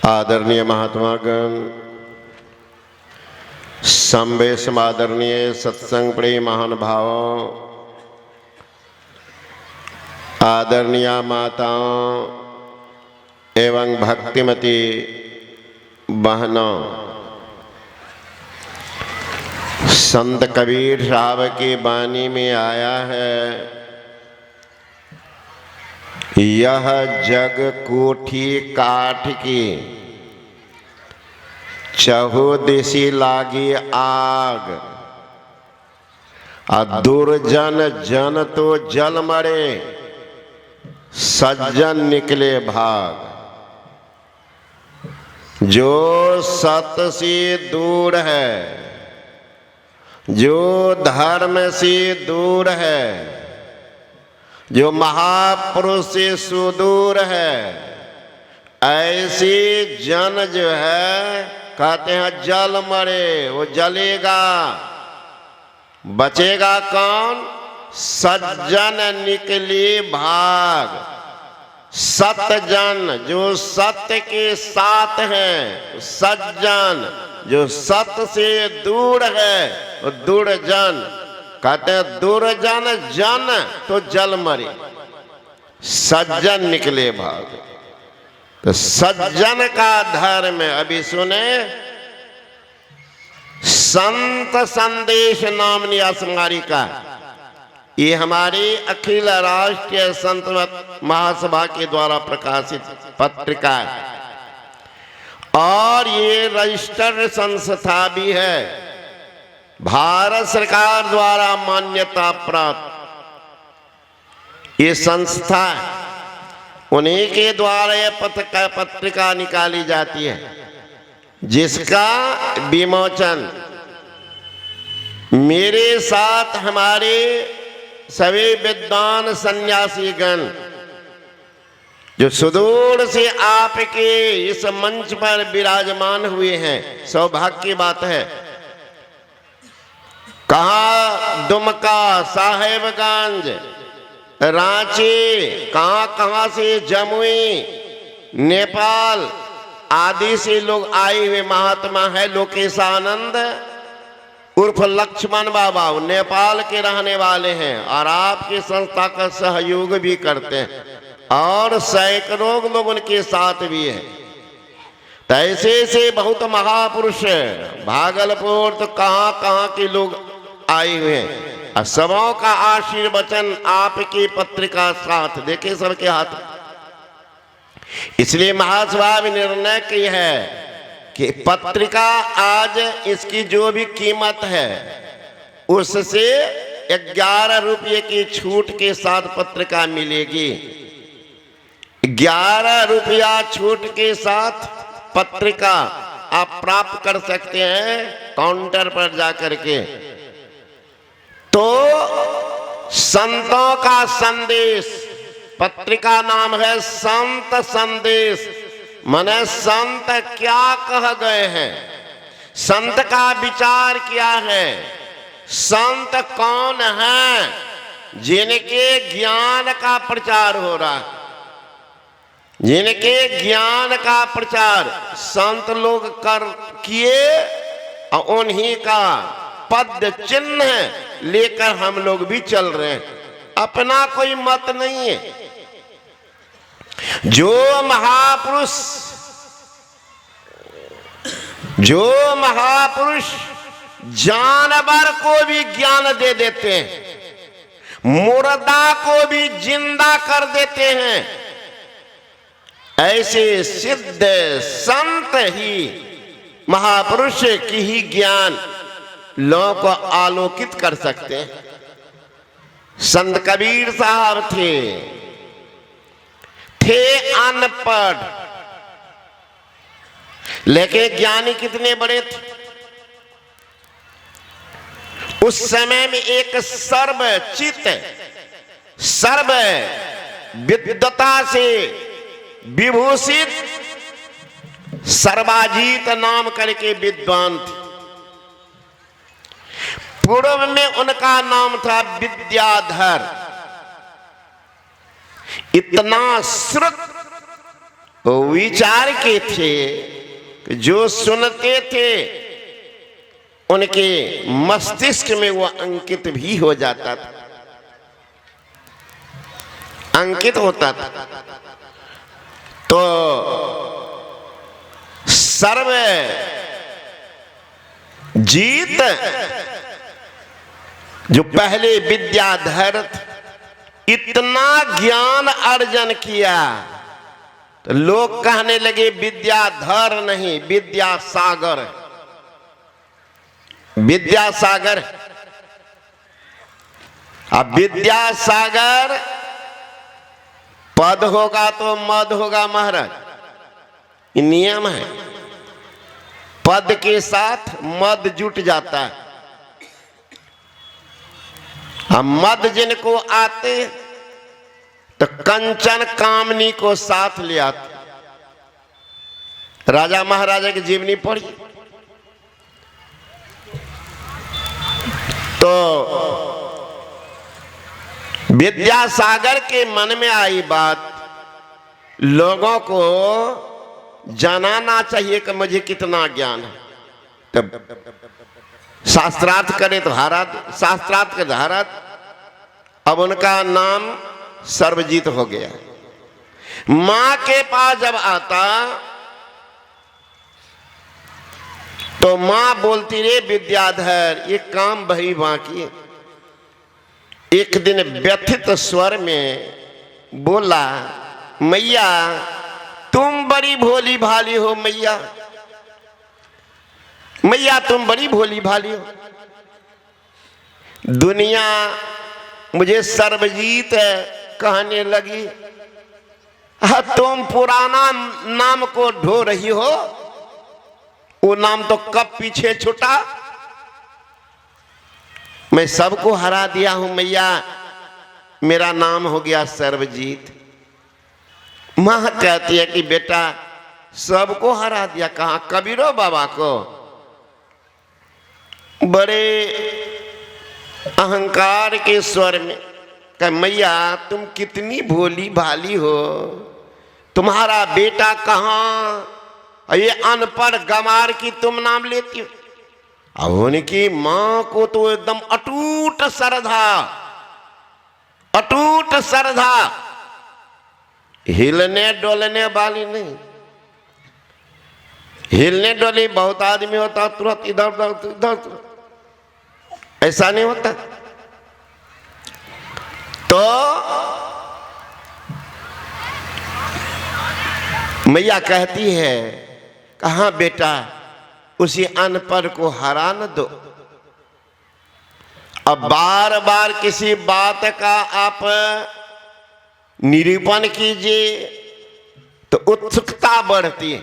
आदरणीय महात्मागण, संवेशम आदरणीय सत्संग प्रिय महानुभावों, आदरणीय माताओं एवं भक्तिमती बहनों, संत कबीर साहब की वाणी में आया है, यह जग कोठी काठ की, चहुदिशि लागी आग, दुर्जन जन तो जल मरे, सज्जन निकले भाग। जो सत से दूर है, जो धर्म से दूर है, जो महापुरुष से सुदूर है, ऐसे जन जो है कहते हैं जल मरे, वो जलेगा। बचेगा कौन? सज्जन निकले भाग। सतजन जो सत्य के साथ हैं, सज्जन जो सत्य से दूर है, वो दुर्जन। कहते हैं दुर्जन जन तो जल मरे, सज्जन निकले भाग। तो सज्जन का धर्म अभी सुने, संत संदेश नामनी असंगारिका, ये हमारी अखिल राष्ट्रीय संत महासभा के द्वारा प्रकाशित पत्रिका है और ये रजिस्टर्ड संस्था भी है, भारत सरकार द्वारा मान्यता प्राप्त ये संस्था, उन्हीं के द्वारा यह पत्रिका निकाली जाती है, जिसका विमोचन मेरे साथ हमारे सभी विद्वान सन्यासीगण जो सुदूर से आपके इस मंच पर विराजमान हुए हैं, सौभाग्य की बात है। कहाँ दुमका, साहेबगंज, रांची, कहाँ से जमुई, नेपाल आदि से लोग आए हुए महात्मा है। लोकेशानंद उर्फ लक्ष्मण बाबा नेपाल के रहने वाले हैं और आपकी संस्था का सहयोग भी करते हैं और सैकड़ों लोग उनके साथ भी है। तो ऐसे से बहुत महापुरुष भागलपुर तो कहाँ के लोग आए हुए हैं। सबों का आशीर्वचन आपकी पत्रिका साथ देखे सबके हाथ। इसलिए महासभा ने निर्णय की है कि पत्रिका आज इसकी जो भी कीमत है उससे 11 रुपये की छूट के साथ पत्रिका मिलेगी। 11 रुपया छूट के साथ पत्रिका आप प्राप्त कर सकते हैं काउंटर पर जाकर के। तो संतों का संदेश, पत्रिका नाम है संत संदेश, माने संत क्या कह गए हैं, संत का विचार क्या है, संत कौन है जिनके ज्ञान का प्रचार हो रहा है, जिनके ज्ञान का प्रचार संत लोग कर किए और उन्हीं का पद चिन्ह लेकर हम लोग भी चल रहे हैं। अपना कोई मत नहीं है। जो महापुरुष जानवर को भी ज्ञान दे देते हैं, मुर्दा को भी जिंदा कर देते हैं, ऐसे सिद्ध संत ही महापुरुष की ही ज्ञान लोगों को आलोकित कर सकते हैं। संत कबीर साहब थे अनपढ़, लेकिन ज्ञानी कितने बड़े थे। उस समय में एक सर्वचित, सर्व विद्वता से विभूषित सर्वाजीत नाम करके विद्वान थे। पूर्व में उनका नाम था विद्याधर। इतना श्रुत वो विचार के थे कि जो सुनते थे उनके मस्तिष्क में वो अंकित भी हो जाता था, अंकित होता था। तो सर्व जीत जो पहले विद्याधर इतना ज्ञान अर्जन किया तो लोग कहने लगे विद्याधर नहीं विद्यासागर, विद्यासागर। अब विद्यासागर पद होगा तो मद होगा महाराज, ये नियम है। पद के साथ मद जुट जाता है। अब मद जिनको आते तो कंचन कामनी को साथ ले आते। राजा महाराजा की जीवनी पढ़ी तो विद्यासागर के मन में आई बात, लोगों को जनाना चाहिए कि मुझे कितना ज्ञान है। तब शास्त्रार्थ करे तो हारात, शास्त्रार्थ के हारात। अब उनका नाम सर्वजीत हो गया। मां के पास जब आता तो मां बोलती रे विद्याधर ये काम भई बाकी। एक दिन व्यथित स्वर में बोला, मैया तुम बड़ी भोली भाली हो, मैया मैया तुम बड़ी भोली भाली हो। दुनिया मुझे सर्वजीत कहने लगी, तुम पुराना नाम को ढो रही हो, वो नाम तो कब पीछे छूटा। मैं सबको हरा दिया हूं मैया, मेरा नाम हो गया सर्वजीत। मां कहती है कि बेटा सबको हरा दिया, कहां कबीरो बाबा को। बड़े अहंकार के स्वर में कहा, मैया तुम कितनी भोली भाली हो, तुम्हारा बेटा कहां, ये अनपढ़ गमार की तुम नाम लेती हो। अब उनकी मां को तो एकदम अटूट श्रद्धा, अटूट श्रद्धा, हिलने डोलने वाली नहीं। हिलने डोली बहुत आदमी होता तुरंत इधर उधर इधर, ऐसा नहीं होता। तो मैया कहती है, कहां बेटा उसी अनपढ़ को हरा न दो। अब बार बार किसी बात का आप निरूपण कीजिए तो उत्सुकता बढ़ती है,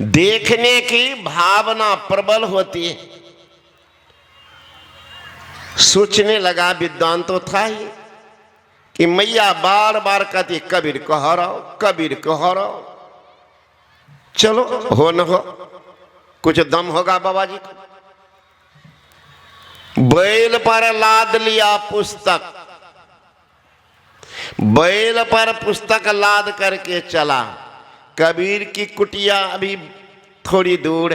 देखने की भावना प्रबल होती है। सोचने लगा विद्वान तो था ही कि मैया बार बार कहती कबीर को हराओ, कबीर को हराओ। चलो हो न हो कुछ दम होगा बाबा जी को। बैल पर लाद लिया पुस्तक, बैल पर पुस्तक लाद करके चला। कबीर की कुटिया अभी थोड़ी दूर,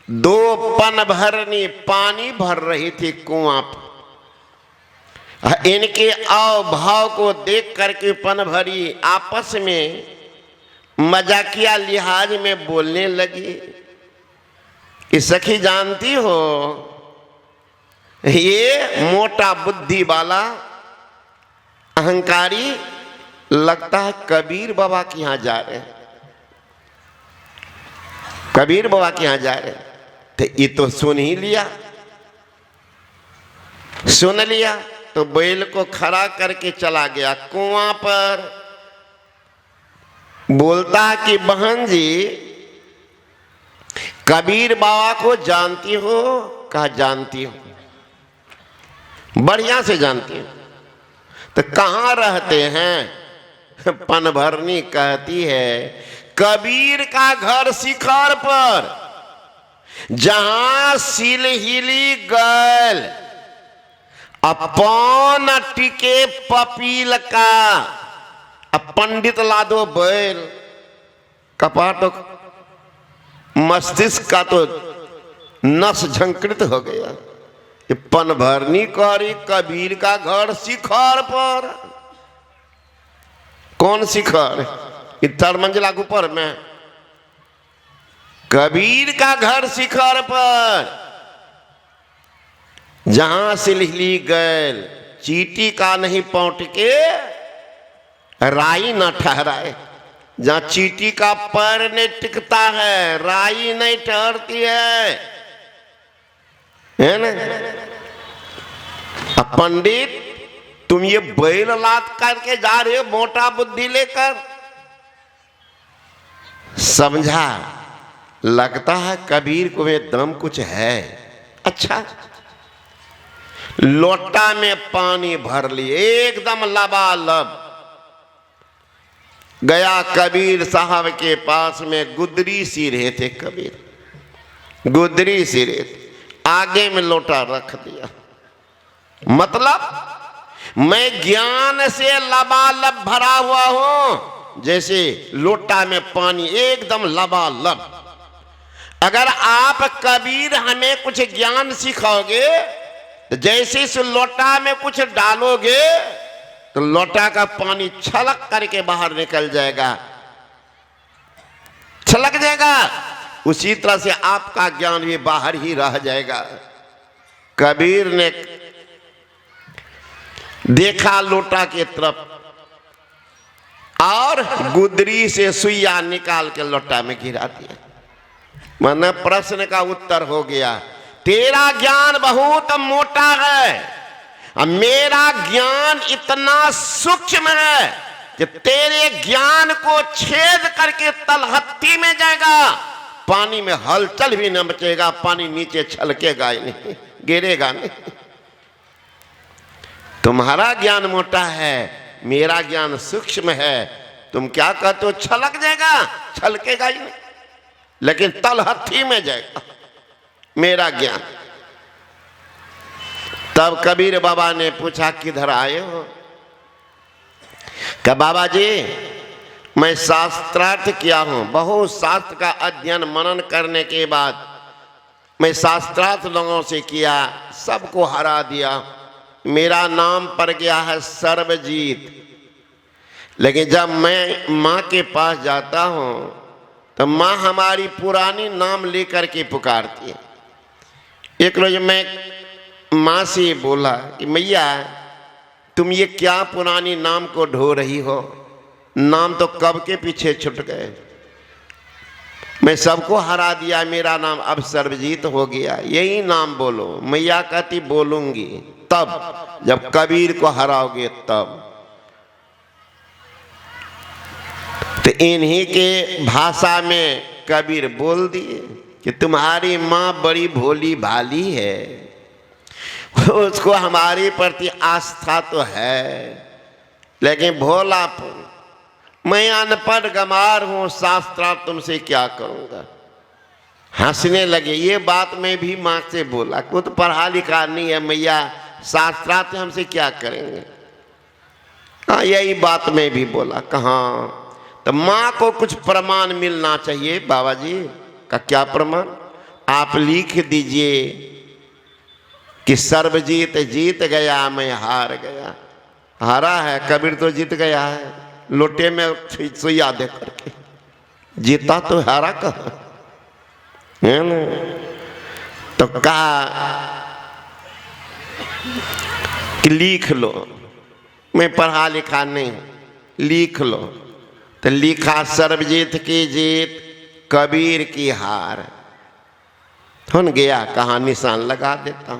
दो पन भरनी पानी भर रही थी कुआं पर। इनके आव भाव को देख करके पन भरी आपस में मजाकिया लिहाज में बोलने लगी कि सखी जानती हो ये मोटा बुद्धि वाला अहंकारी लगता है कबीर बाबा के यहां जा रहे हैं, कबीर बाबा के यहां जा रहे हैं। तो ये तो सुन ही लिया, सुन लिया तो बैल को खड़ा करके चला गया कुआं पर। बोलता है कि बहन जी कबीर बाबा को जानती हो? कहा जानती हो, बढ़िया से जानती हो। तो कहाँ रहते हैं? पनभरनी कहती है कबीर का घर शिखर पर, जहां सिलहिली गल अपन टिके पपील का अब पंडित ला दो बैल, कपाट मस्तिष्क का तो नस झंकृत हो गया। ये पन भरनी करी कबीर का घर शिखर पर। कौन शिखर? इतर मंजिला ऊपर में कबीर का घर शिखर पर, जहां से ली गैल चीटी का नहीं पौट के राई न ठहराए। जहां चीटी का पैर नहीं टिकता है, राई नहीं ठहरती है ना। अब पंडित तुम ये बैल लाद करके जा रहे हो मोटा बुद्धि लेकर। समझा, लगता है कबीर को में दम कुछ है। अच्छा, लोटा में पानी भर लिए एकदम लबालब। गया कबीर साहब के पास में, गुदरी सी रहे थे कबीर, गुदरी सी रहे थे। आगे में लोटा रख दिया, मतलब मैं ज्ञान से लबालब भरा हुआ हूं। जैसे लोटा में पानी एकदम लबालब। अगर आप कबीर हमें कुछ ज्ञान सिखाओगे, जैसे इस लोटा में कुछ डालोगे तो लोटा का पानी छलक करके बाहर निकल जाएगा, छलक जाएगा। उसी तरह से आपका ज्ञान भी बाहर ही रह जाएगा। कबीर ने देखा लोटा के तरफ और गुदरी से सुइया निकाल के लोटा में गिरा दिया। मैंने प्रश्न का उत्तर हो गया, तेरा ज्ञान बहुत मोटा है, मेरा ज्ञान इतना सूक्ष्म है कि तेरे ज्ञान को छेद करके तलहत्ती में जाएगा, पानी में हलचल भी न मचेगा, पानी नीचे छलकेगा ही नहीं, गिरेगा नहीं। तुम्हारा ज्ञान मोटा है, मेरा ज्ञान सूक्ष्म है। तुम क्या कहते हो? छलक जाएगा, छलकेगा ही नहीं, लेकिन तलहत्थी में जाएगा मेरा ज्ञान। तब कबीर बाबा ने पूछा, किधर आए हो? कहा, बाबा जी मैं शास्त्रार्थ किया हूं। बहुत शास्त्र का अध्ययन मनन करने के बाद मैं शास्त्रार्थ लोगों से किया, सबको हरा दिया। मेरा नाम पड़ गया है सर्वजीत। लेकिन जब मैं माँ के पास जाता हूँ तो माँ हमारी पुरानी नाम लेकर के पुकारती है। एक रोज मैं माँ से बोला कि मैया तुम ये क्या पुरानी नाम को ढो रही हो? नाम तो कब के पीछे छूट गए, मैं सबको हरा दिया, मेरा नाम अब सर्वजीत हो गया, यही नाम बोलो। मैया कहती बोलूंगी तब जब कबीर को हराओगे तब। तो इन्हीं के भाषा में कबीर बोल दिए कि तुम्हारी माँ बड़ी भोली भाली है, उसको हमारे प्रति आस्था तो है, लेकिन भोलापन। मैं अनपढ़ गमार हूं, शास्त्रार्थ तुमसे क्या करूंगा? हंसने लगे। ये बात मैं भी माँ से बोला, खुद पढ़ा लिखा नहीं है मैया, शास्त्रार्थ हमसे क्या करेंगे? हाँ, यही बात मैं भी बोला। कहाँ? तो माँ को कुछ प्रमाण मिलना चाहिए। बाबा जी का क्या प्रमाण? आप लिख दीजिए कि सर्वजीत जीत गया, मैं हार गया। हारा है कबीर तो जीत गया है, लोटे में सुइया दे करके। जीता तो हारा कहाँ है ना? तो कहा कि लिख लो, मैं पढ़ा लिखा नहीं, लिख लो। तो लिखा सर्वजीत की जीत, कबीर की हार। हो गया, कहाँ निशान लगा देता हूं।